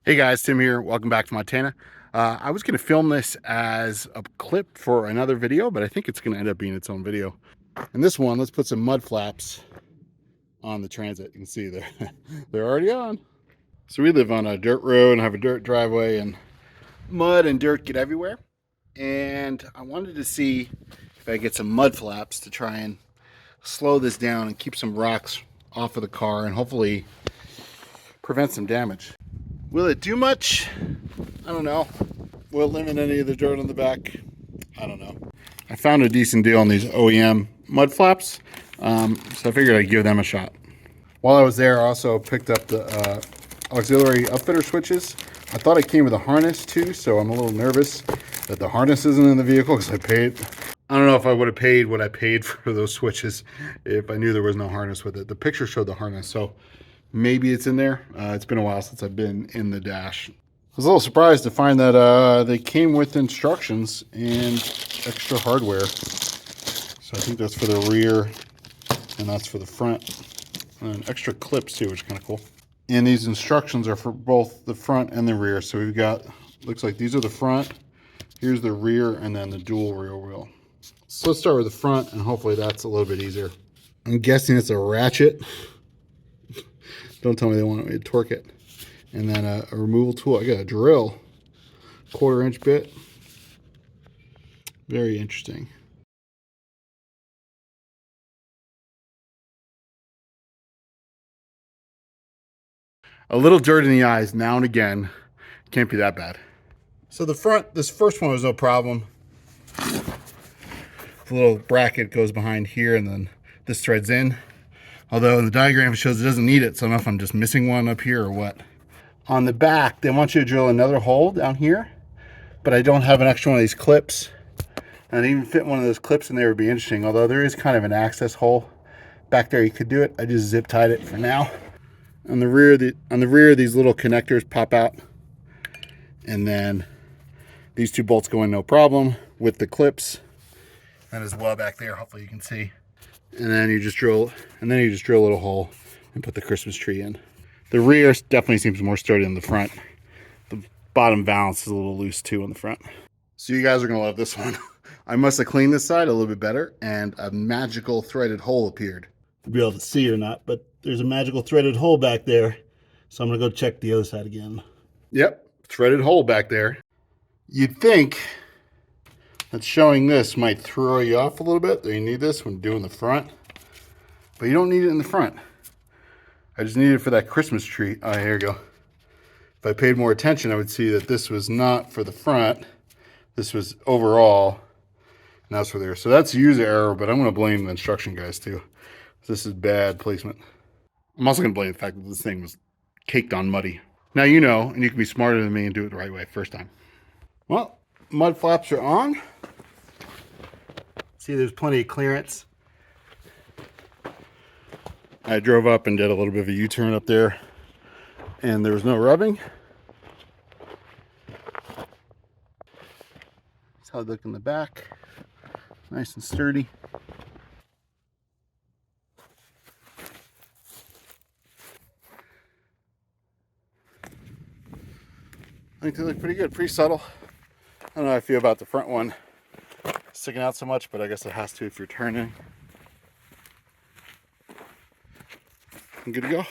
Hey guys, Tim here. Welcome back to Montana. I was going to film this as a clip for another video, but I think it's going to end up being its own video. In this one, let's put some mud flaps on the Transit. You can see they're already on. So we live on a dirt road and have a dirt driveway, and mud and dirt get everywhere. And I wanted to see if I could get some mud flaps to try and slow this down and keep some rocks off of the car and hopefully prevent some damage. Will it do much? I don't know. Will it limit any of the dirt on the back? I don't know. I found a decent deal on these OEM mud flaps, so I figured I'd give them a shot. While I was there, I also picked up the auxiliary upfitter switches. I thought it came with a harness too, so I'm a little nervous that the harness isn't in the vehicle because I paid. I don't know if I would have paid what I paid for those switches if I knew there was no harness with it. The picture showed the harness, so maybe it's in there. It's been a while since I've been in the dash. I was a little surprised to find that they came with instructions and extra hardware. So I think that's for the rear and that's for the front. And extra clips too, which is kind of cool. And these instructions are for both the front and the rear. So we've got, looks like these are the front, here's the rear, and then the dual rear wheel. So let's start with the front, and hopefully that's a little bit easier. I'm guessing it's a ratchet. Don't tell me they want me to torque it. And then a removal tool. I got a drill, 1/4 inch bit. Very interesting. A little dirt in the eyes now and again. Can't be that bad. So the front, this first one was no problem. The little bracket goes behind here, and then this threads in. Although in the diagram it shows it doesn't need it, so I don't know if I'm just missing one up here or what. On the back, they want you to drill another hole down here, but I don't have an extra one of these clips. And even fit one of those clips in there would be interesting, although there is kind of an access hole back there. You could do it. I just zip tied it for now. On the rear, these little connectors pop out, and then these two bolts go in no problem with the clips. And as well back there, hopefully you can see. And then you just drill a little hole and put the Christmas tree in. The rear definitely seems more sturdy than the front. The bottom valance is a little loose too on the front. So you guys are gonna love this one. I must have cleaned this side a little bit better, and a magical threaded hole appeared. You'll be able to see or not, but there's a magical threaded hole back there. So I'm gonna go check the other side again. Yep, threaded hole back there. You'd think that showing this might throw you off a little bit, that you need this when doing the front, but you don't need it in the front. I just need it for that Christmas tree. Oh, here we go. If I paid more attention, I would see that this was not for the front. This was overall, and that's for there. So that's user error, but I'm gonna blame the instruction guys too. This is bad placement. I'm also gonna blame the fact that this thing was caked on muddy. Now you know, and you can be smarter than me and do it the right way first time. Well, mud flaps are on. See, there's plenty of clearance. I drove up and did a little bit of a U-turn up there, and there was no rubbing. That's how it looked in the back. Nice and sturdy. I think they look pretty good, pretty subtle. I don't know how I feel about the front one sticking out so much, but I guess it has to if you're turning. I'm good to go.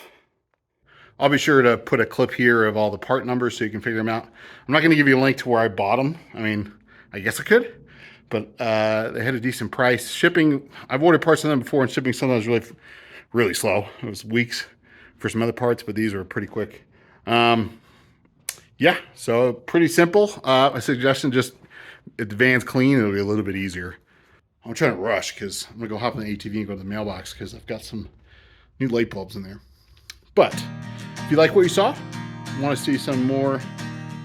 I'll be sure to put a clip here of all the part numbers so you can figure them out. I'm not going to give you a link to where I bought them. I mean, I guess I could, but they had a decent price. Shipping, I've ordered parts of them before, and shipping sometimes really slow. It was weeks for some other parts, but these were pretty quick. Yeah, so pretty simple. My suggestion, just if the van's clean, it'll be a little bit easier. I'm trying to rush because I'm gonna go hop on the ATV and go to the mailbox because I've got some new light bulbs in there. But if you like what you saw, want to see some more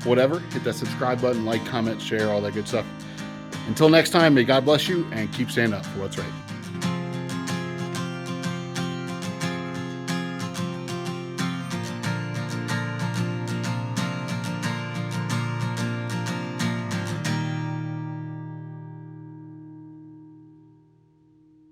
whatever, hit that subscribe button, like, comment, share, all that good stuff. Until next time, may God bless you and keep standing up for what's right.